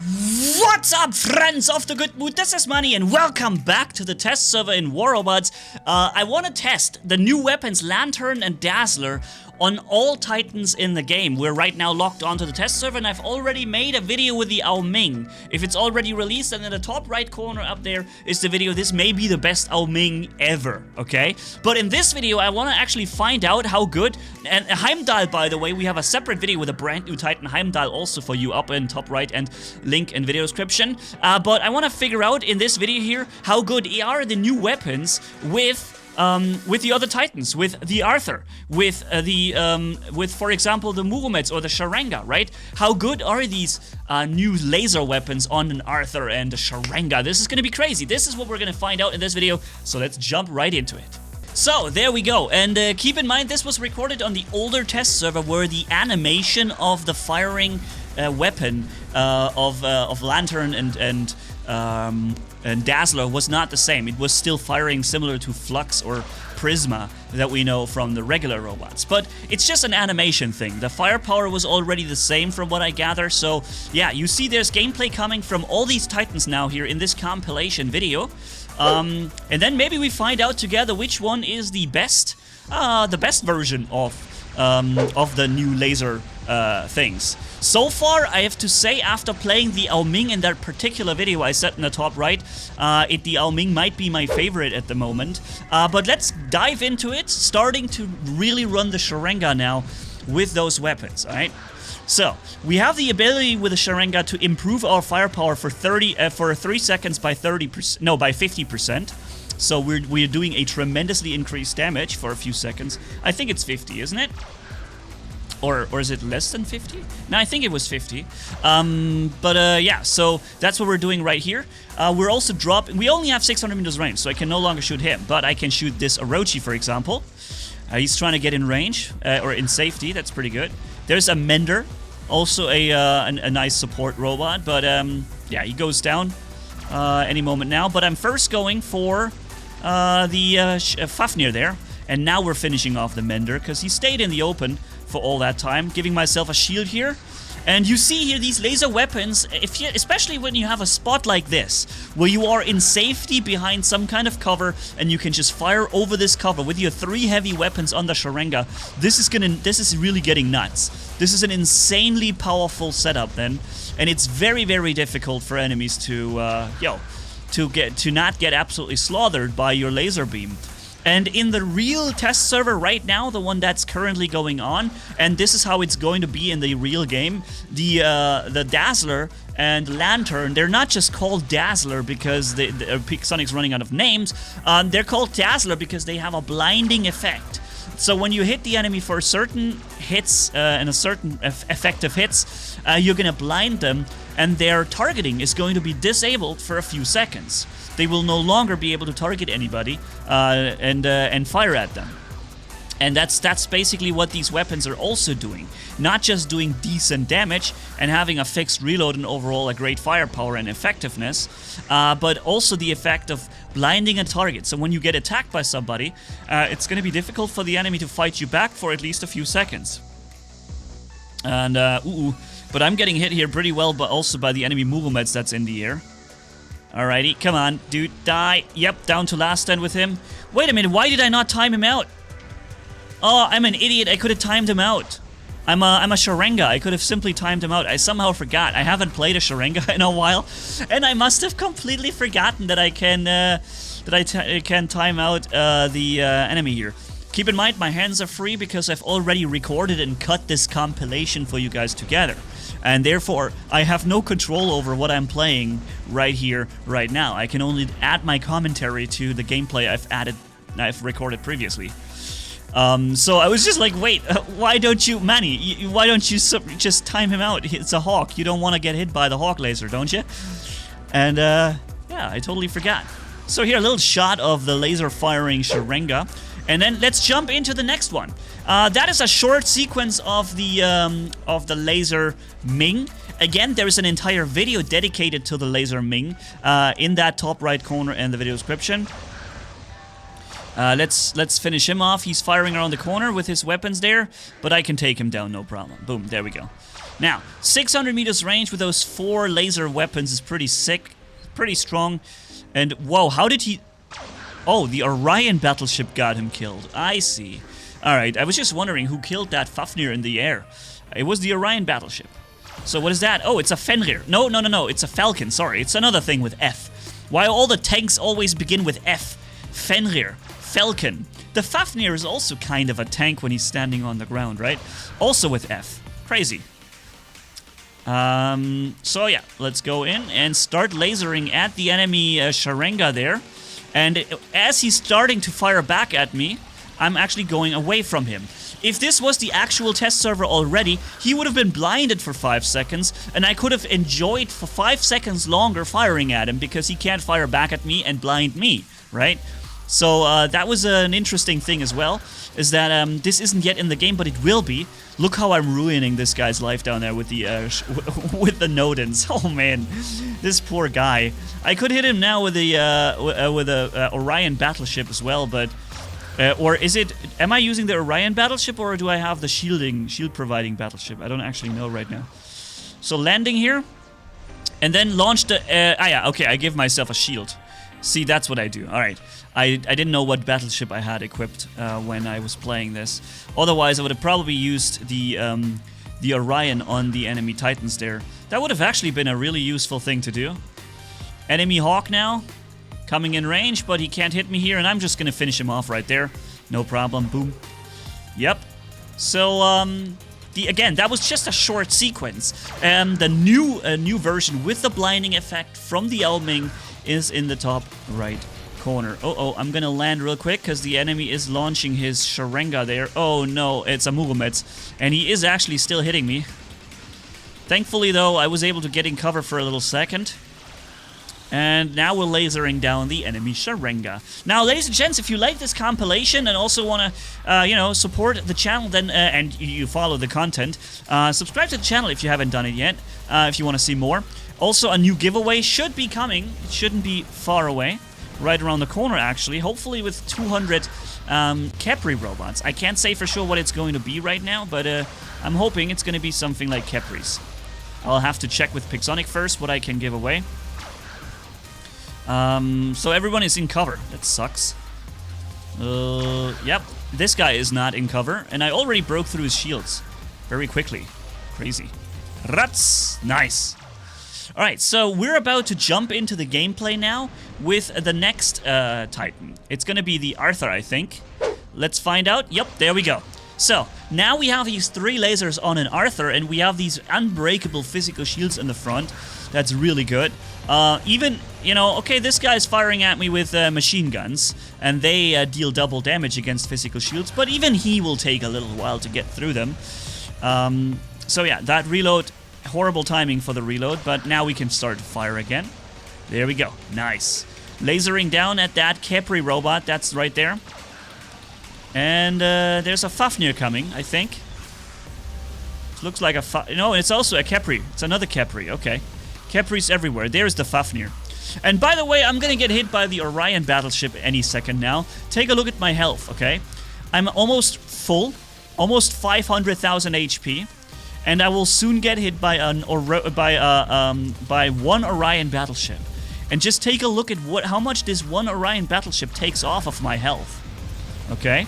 What's up, friends of the good mood? This is Manni and welcome back to the test server in Robots. I want to test the new weapons Lantern and Dazzler on all titans in the game. We're right now logged onto the test server and I've already made a video with the Ao Ming. If it's already released, and in the top right corner up there is the video. This may be the best Ao Ming ever, okay? But in this video, I want to actually find out how good, and Heimdall, by the way, we have a separate video with a brand new titan Heimdall also for you up in top right and link in video description. But I want to figure out in this video here how good are the new weapons with the other titans, with the Arthur, with for example the Muromets or the Sharenga, right? How good are these new laser weapons on an Arthur and a Sharenga? This is gonna be crazy. This is what we're gonna find out in this video, so let's jump right into it. So, there we go, and keep in mind this was recorded on the older test server where the animation of the firing weapon of Lantern and Dazzler was not the same. It was still firing similar to Fluex or Prisma that we know from the regular robots. But it's just an animation thing. The firepower was already the same from what I gather. So yeah, you see there's gameplay coming from all these titans now here in this compilation video. And then maybe we find out together which one is the best version of the new laser things. So far, I have to say, after playing the Ao Ming in that particular video I set in the top right, the Ao Ming might be my favorite at the moment. But let's dive into it, starting to really run the Sharenga now with those weapons, alright? So, we have the ability with the Sharenga to improve our firepower for 3 seconds by 30%, no, by 50%. So we're doing a tremendously increased damage for a few seconds. I think it's 50, isn't it? Or is it less than 50? No, I think it was 50. Yeah, so that's what we're doing right here. We're also dropping... We only have 600 meters range, so I can no longer shoot him. But I can shoot this Orochi, for example. He's trying to get in range, or in safety. That's pretty good. There's a Mender, also a nice support robot. But, yeah, he goes down any moment now. But I'm first going for the Fafnir there. And now we're finishing off the Mender, because he stayed in the open for all that time, giving myself a shield here. And you see here these laser weapons, especially when you have a spot like this, where you are in safety behind some kind of cover and you can just fire over this cover with your 3 heavy weapons on the Sharenga. This is really getting nuts. This is an insanely powerful setup then, and it's very, very difficult for enemies to not get absolutely slaughtered by your laser beam. And in the real test server right now, the one that's currently going on, and this is how it's going to be in the real game, the Dazzler and Lantern, they're not just called Dazzler because Sonic's running out of names. They're called Dazzler because they have a blinding effect. So when you hit the enemy for certain hits and a certain effective hits, you're gonna blind them, and their targeting is going to be disabled for a few seconds. They will no longer be able to target anybody and fire at them. And that's basically what these weapons are also doing. Not just doing decent damage and having a fixed reload and overall a great firepower and effectiveness, but also the effect of blinding a target. So when you get attacked by somebody, it's going to be difficult for the enemy to fight you back for at least a few seconds. And, but I'm getting hit here pretty well, but also by the enemy Muromets that's in the air. Alrighty, come on, dude, die. Yep, down to last stand with him. Wait a minute, why did I not time him out? Oh, I'm an idiot, I could have timed him out. I'm a Sharenga, I could have simply timed him out. I somehow forgot. I haven't played a Sharenga in a while, and I must have completely forgotten that I can time out the enemy here. Keep in mind, my hands are free because I've already recorded and cut this compilation for you guys together. And therefore, I have no control over what I'm playing right here, right now. I can only add my commentary to the gameplay I've recorded previously. So I was just like, wait, why don't you, Manni, why don't you just time him out? It's a hawk. You don't want to get hit by the hawk laser, don't you? And, yeah, I totally forgot. So here, a little shot of the laser firing Sharenga. And then let's jump into the next one. That is a short sequence of the laser Ming. Again, there is an entire video dedicated to the laser Ming in that top right corner in the video description. Let's finish him off. He's firing around the corner with his weapons there, but I can take him down, no problem. Boom, there we go. Now, 600 meters range with those 4 laser weapons is pretty sick, pretty strong. And whoa, how did he... Oh, the Orion battleship got him killed. I see. Alright, I was just wondering who killed that Fafnir in the air. It was the Orion battleship. So what is that? Oh, it's a Fenrir. No, it's a Falcon, sorry. It's another thing with F. Why all the tanks always begin with F? Fenrir, Falcon. The Fafnir is also kind of a tank when he's standing on the ground, right? Also with F. Crazy. So yeah, let's go in and start lasering at the enemy Sharenga there. And as he's starting to fire back at me, I'm actually going away from him. If this was the actual test server already, he would have been blinded for 5 seconds, and I could have enjoyed for 5 seconds longer firing at him because he can't fire back at me and blind me, right? So that was an interesting thing as well, is that this isn't yet in the game, but it will be. Look how I'm ruining this guy's life down there with the with the Nodens. Oh man, this poor guy. I could hit him now with the Orion battleship as well, but or is it? Am I using the Orion battleship or do I have the shield providing battleship? I don't actually know right now. So landing here, and then launch the. Yeah, okay. I give myself a shield. See, that's what I do. All right. I didn't know what battleship I had equipped when I was playing this. Otherwise, I would have probably used the Orion on the enemy Titans there. That would have actually been a really useful thing to do. Enemy Hawk now, coming in range, but he can't hit me here, and I'm just going to finish him off right there. No problem. Boom. Yep. So, again, that was just a short sequence. The new version with the blinding effect from the Ao Ming is in the top right corner. Oh, I'm gonna land real quick because the enemy is launching his Sharenga there. Oh no, it's a Muromet, and he is actually still hitting me. Thankfully though, I was able to get in cover for a little second. And now we're lasering down the enemy Sharenga. Now, ladies and gents, if you like this compilation and also want to, support the channel, then and you follow the content, subscribe to the channel if you haven't done it yet, if you want to see more. Also, a new giveaway should be coming. It shouldn't be far away. Right around the corner, actually. Hopefully with 200 Capri robots. I can't say for sure what it's going to be right now, but I'm hoping it's going to be something like Capri's. I'll have to check with Pixonic first what I can give away. So everyone is in cover. That sucks. Yep. This guy is not in cover, and I already broke through his shields very quickly. Crazy. Rats! Nice. Alright, so we're about to jump into the gameplay now with the next Titan. It's gonna be the Arthur, I think. Let's find out. Yep, there we go. So, now we have these 3 lasers on an Arthur, and we have these unbreakable physical shields in the front. That's really good. Even, okay, this guy's firing at me with machine guns, and they deal double damage against physical shields, but even he will take a little while to get through them. So yeah, that reload... Horrible timing for the reload, but now we can start to fire again. There we go. Nice. Lasering down at that Capri robot. That's right there. And there's a Fafnir coming, I think. It looks like a no, it's also a Capri. It's another Capri. Okay. Capri's everywhere. There's the Fafnir. And by the way, I'm gonna get hit by the Orion battleship any second now. Take a look at my health, okay? I'm almost full. Almost 500,000 HP. And I will soon get hit by one Orion battleship. And just take a look at how much this one Orion battleship takes off of my health. Okay.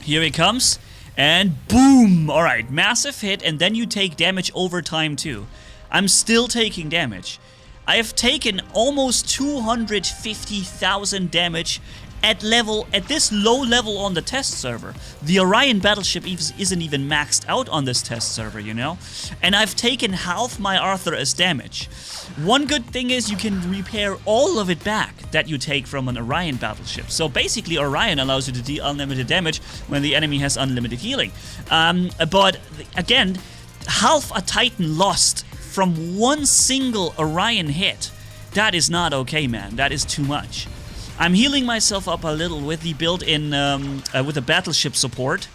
Here he comes. And boom! Alright, massive hit, and then you take damage over time too. I'm still taking damage. I have taken almost 250,000 damage at this low level on the test server. The Orion battleship isn't even maxed out on this test server, and I've taken half my Arthur as damage. One good thing is you can repair all of it back that you take from an Orion battleship. So basically Orion allows you to deal unlimited damage when the enemy has unlimited healing. But again, half a Titan lost from one single Orion hit. That is not okay, man. That is too much. I'm healing myself up a little with the built-in, with the battleship support.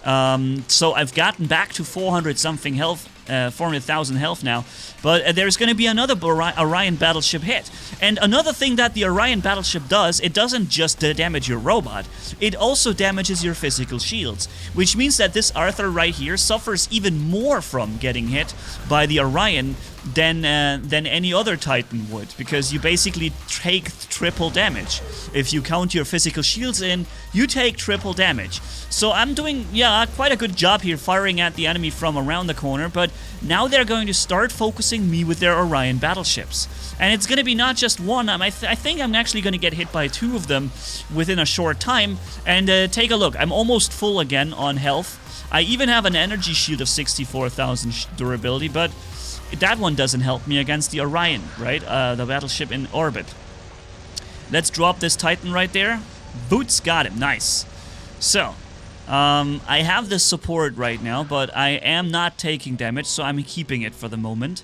So I've gotten back to 400-something health 400,000 health now. But there's going to be another Orion battleship hit. And another thing that the Orion battleship does, it doesn't just damage your robot, it also damages your physical shields. Which means that this Arthur right here suffers even more from getting hit by the Orion than any other Titan would, because you basically take triple damage. If you count your physical shields in, you take triple damage. So I'm doing, yeah, quite a good job here firing at the enemy from around the corner, but now they're going to start focusing me with their Orion battleships. And it's going to be not just one, I think I'm actually going to get hit by 2 of them within a short time. And take a look, I'm almost full again on health. I even have an energy shield of 64,000 durability, but that one doesn't help me against the Orion, right? The battleship in orbit. Let's drop this Titan right there. Boots got him, nice. So, I have this support right now, but I am not taking damage, so I'm keeping it for the moment.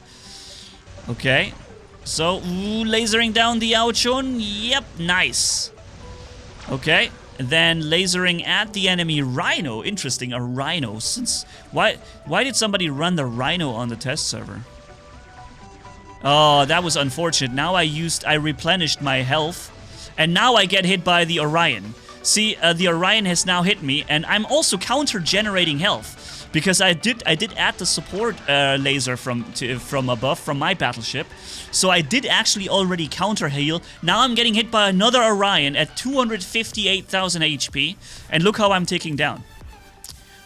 Okay, so lasering down the Ao Chun. Yep, nice. Okay, and then lasering at the enemy Rhino. Interesting, a Rhino. Since why did somebody run the Rhino on the test server? Oh, that was unfortunate. Now I replenished my health, and now I get hit by the Orion. See, the Orion has now hit me, and I'm also counter-generating health, because I did add the support laser from above, from my battleship. So I did actually already counter-heal. Now I'm getting hit by another Orion at 258,000 HP, and look how I'm ticking down.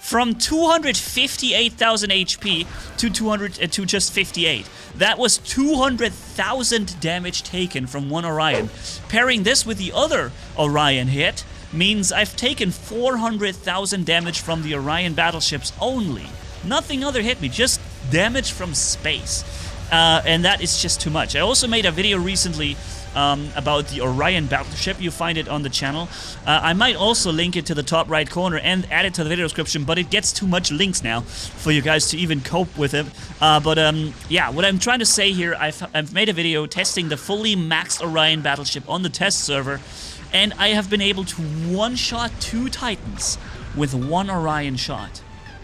From 258,000 HP to just 58. That was 200,000 damage taken from one Orion. Pairing this with the other Orion hit means I've taken 400,000 damage from the Orion battleships only. Nothing other hit me, just damage from space. And that is just too much. I also made a video recently about the Orion battleship. You find it on the channel. I might also link it to the top right corner and add it to the video description, but it gets too much links now for you guys to even cope with it. Yeah, what I'm trying to say here, I've made a video testing the fully maxed Orion battleship on the test server, and I have been able to one-shot 2 Titans with 1 Orion shot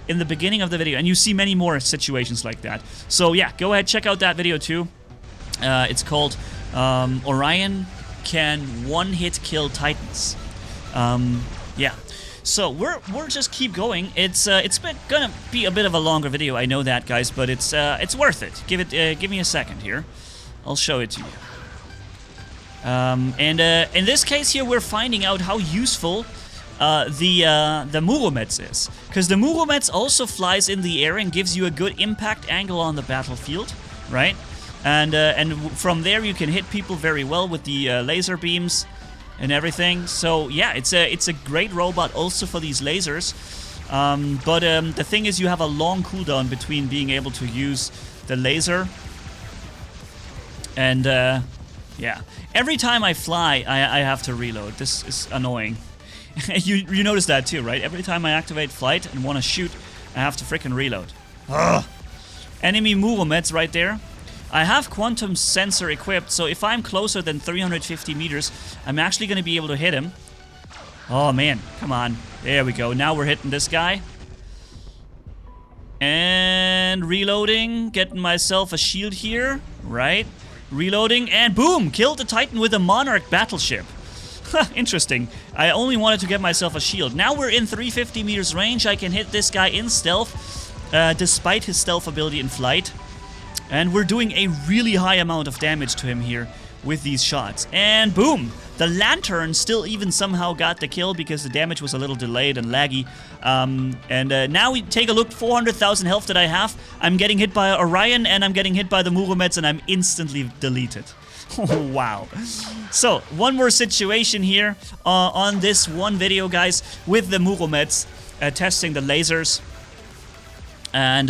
in the beginning of the video, and you see many more situations like that. So yeah, go ahead, check out that video too. It's called Orion Can One-Hit Kill Titans. Yeah. So we're just keep going. It's gonna be a bit of a longer video, I know that, guys, but it's worth it. Give me a second here. I'll show it to you. In this case here, we're finding out how useful the Muromets is, because the Muromets also flies in the air and gives you a good impact angle on the battlefield, right? And from there you can hit people very well with the laser beams and everything. So yeah, it's a great robot also for these lasers. But the thing is, you have a long cooldown between being able to use the laser and yeah. Every time I fly, I have to reload. This is annoying. You notice that too, right? Every time I activate flight and want to shoot, I have to freaking reload. Ugh. Enemy Muromets right there. I have quantum sensor equipped, so if I'm closer than 350 meters, I'm actually going to be able to hit him. Oh man, come on. There we go. Now we're hitting this guy. And reloading, getting myself a shield here, right? Reloading, and boom! Killed the Titan with a Monarch battleship. Interesting. I only wanted to get myself a shield. Now we're in 350 meters range. I can hit this guy in stealth, despite his stealth ability in flight. And we're doing a really high amount of damage to him here with these shots. And boom! The Lantern still even somehow got the kill because the damage was a little delayed and laggy. Now we take a look, 400,000 health that I have. I'm getting hit by Orion and I'm getting hit by the Muromets and I'm instantly deleted. Wow. So, one more situation here on this one video, guys, with the Muromets testing the lasers. And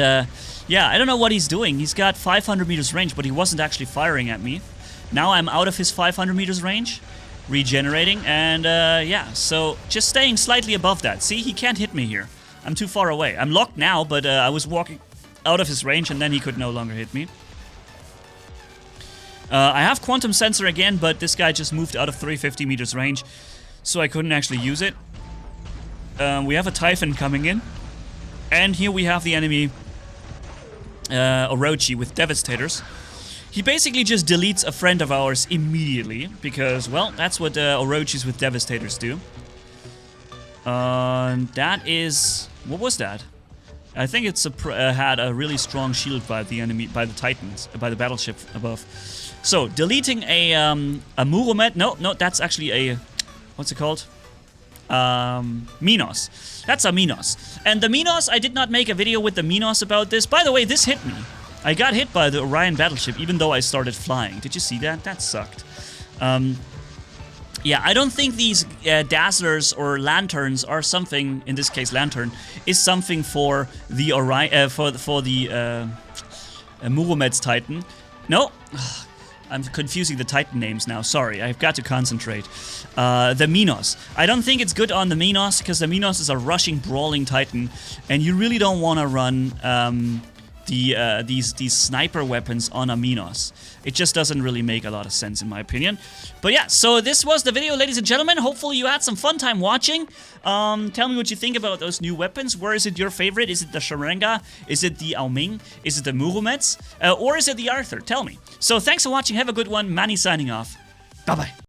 yeah, I don't know what he's doing. He's got 500 meters range, but he wasn't actually firing at me. Now I'm out of his 500 meters range, regenerating, and yeah, so just staying slightly above that. See, he can't hit me here. I'm too far away. I'm locked now, but I was walking out of his range, and then he could no longer hit me. I have quantum sensor again, but this guy just moved out of 350 meters range, so I couldn't actually use it. We have a Typhon coming in, and here we have the enemy Orochi with Devastators. He basically just deletes a friend of ours immediately, because, well, that's what Orochis with Devastators do. That is... What was that? I think it's had a really strong shield by the enemy, by the Titans, by the battleship above. So, deleting a Muromet... No, that's actually a... What's it called? Minos. That's a Minos. And the Minos, I did not make a video with the Minos about this. By the way, this hit me. I got hit by the Orion battleship even though I started flying. Did you see that? That sucked. Yeah, I don't think these Dazzlers or Lanterns are something, in this case Lantern, is something for the Orion, for the Muromet's Titan. No, I'm confusing the Titan names now, sorry, I've got to concentrate. The Minos. I don't think it's good on the Minos, because the Minos is a rushing, brawling Titan, and you really don't want to run these sniper weapons on a Minos. It just doesn't really make a lot of sense in my opinion. But yeah, so this was the video, ladies and gentlemen. Hopefully you had some fun time watching. Tell me what you think about those new weapons. Where is it your favorite? Is it the Sharenga? Is it the Ao Ming? Is it the Muromets? Or is it the Arthur? Tell me. So thanks for watching. Have a good one. Manni signing off. Bye-bye.